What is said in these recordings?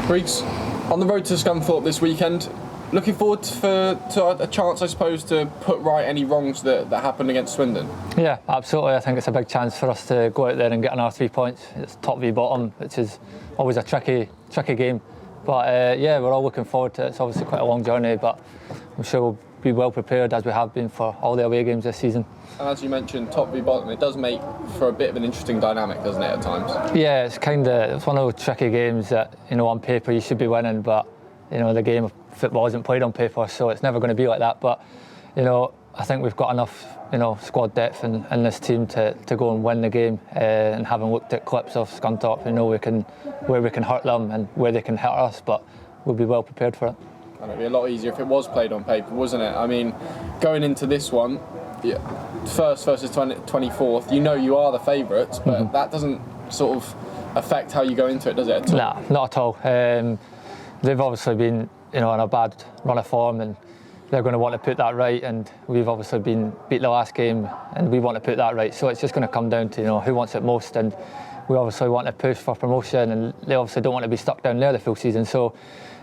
Regs, on the road to Scunthorpe this weekend, looking forward to a chance, I suppose, to put right any wrongs that happened against Swindon. Yeah, absolutely. I think it's a big chance for us to go out there and get another 3 points. It's top v bottom, which is always a tricky game. But yeah, we're all looking forward to it. It's obviously quite a long journey, but I'm sure we'll be well prepared as we have been for all the away games this season. And as you mentioned, top v bottom, it does make for a bit of an interesting dynamic, doesn't it, at times? Yeah, it's one of those tricky games that, on paper you should be winning, but the game of football isn't played on paper, so it's never going to be like that. But I think we've got enough squad depth in this team to go and win the game, and having looked at clips of Scunthorpe, where we can hurt them and where they can hurt us, but we'll be well prepared for it. And it'd be a lot easier if it was played on paper, wasn't it? I mean, going into this one, first versus 24th, you are the favourites, but that doesn't sort of affect how you go into it, does it? Nah, not at all. They've obviously been on a bad run of form, and they're going to want to put that right, and we've obviously been beat the last game and we want to put that right, so it's just going to come down to who wants it most, and we obviously want to push for promotion, and they obviously don't want to be stuck down there the full season. So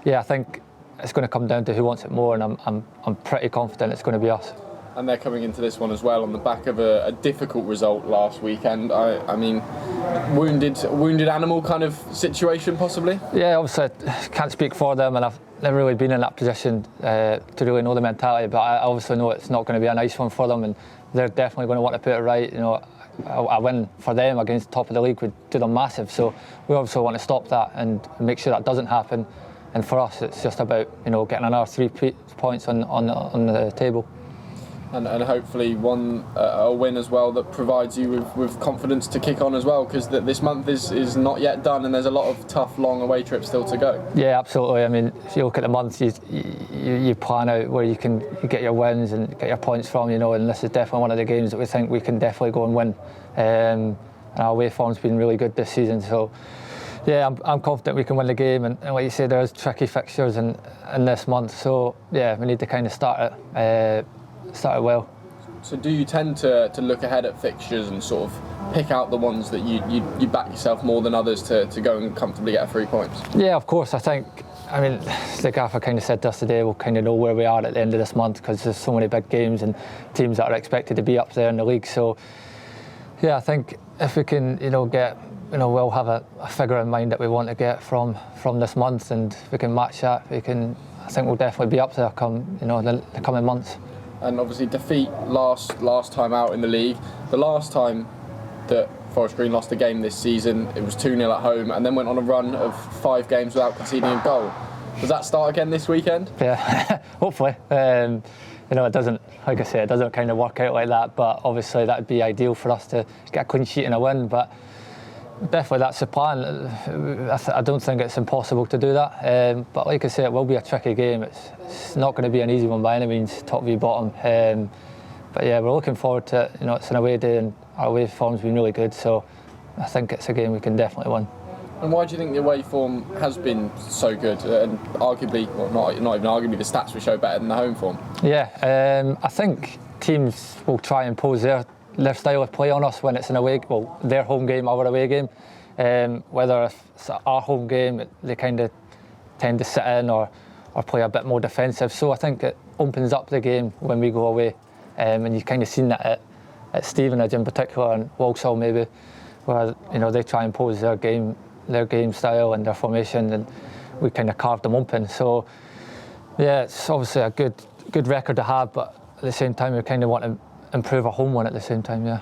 yeah, I think it's going to come down to who wants it more, and I'm pretty confident it's going to be us. And they're coming into this one as well on the back of a difficult result last weekend. I mean, wounded animal kind of situation possibly? Yeah, obviously I can't speak for them, and I've never really been in that position to really know the mentality, but I obviously know it's not going to be a nice one for them, and they're definitely going to want to put it right. A win for them against top of the league would do them massive, so we obviously want to stop that and make sure that doesn't happen. And for us, it's just about getting another 3 points on the table. And hopefully a win as well that provides you with confidence to kick on as well, because this month is not yet done and there's a lot of tough long away trips still to go. Yeah, absolutely. I mean, if you look at the month, you plan out where you get your wins and get your points from, and this is definitely one of the games that we think we can definitely go and win. And our away form's been really good this season, so yeah, I'm confident we can win the game, and like you say, there's tricky fixtures in this month, so yeah, we need to kind of start it well. So do you tend to look ahead at fixtures and sort of pick out the ones that you back yourself more than others to go and comfortably get 3 points? Yeah, of course. I mean, the gaffer kind of said to us today, we'll kind of know where we are at the end of this month, because there's so many big games and teams that are expected to be up there in the league. So yeah, I think if we can get, we'll have a figure in mind that we want to get from this month, and if we can match that, I think we'll definitely be up there come the coming months. And obviously defeat last time out in the league. The last time that Forest Green lost a game this season, it was 2-0 at home, and then went on a run of 5 games without conceding a goal. Does that start again this weekend? Yeah, hopefully. It doesn't, like I say, it doesn't kind of work out like that, but obviously that would be ideal for us to get a clean sheet and a win. But definitely that's the plan. I don't think it's impossible to do that. But like I say, it will be a tricky game. It's not going to be an easy one by any means, top v bottom. But yeah, we're looking forward to it. It's an away day and our away form's been really good, so I think it's a game we can definitely win. And why do you think the away form has been so good, and arguably, well, not even arguably, the stats will show better than the home form? Yeah, I think teams will try and impose their style of play on us when it's an away, well, their home game, our away game. Whether it's our home game, they kind of tend to sit in or play a bit more defensive. So I think it opens up the game when we go away, and you've kind of seen that at Stevenage in particular, and Walsall maybe, where they try and impose their game style and their formation, and we kind of carved them open. So yeah, it's obviously a good record to have, but at the same time we kind of want to improve our home one at the same time, yeah.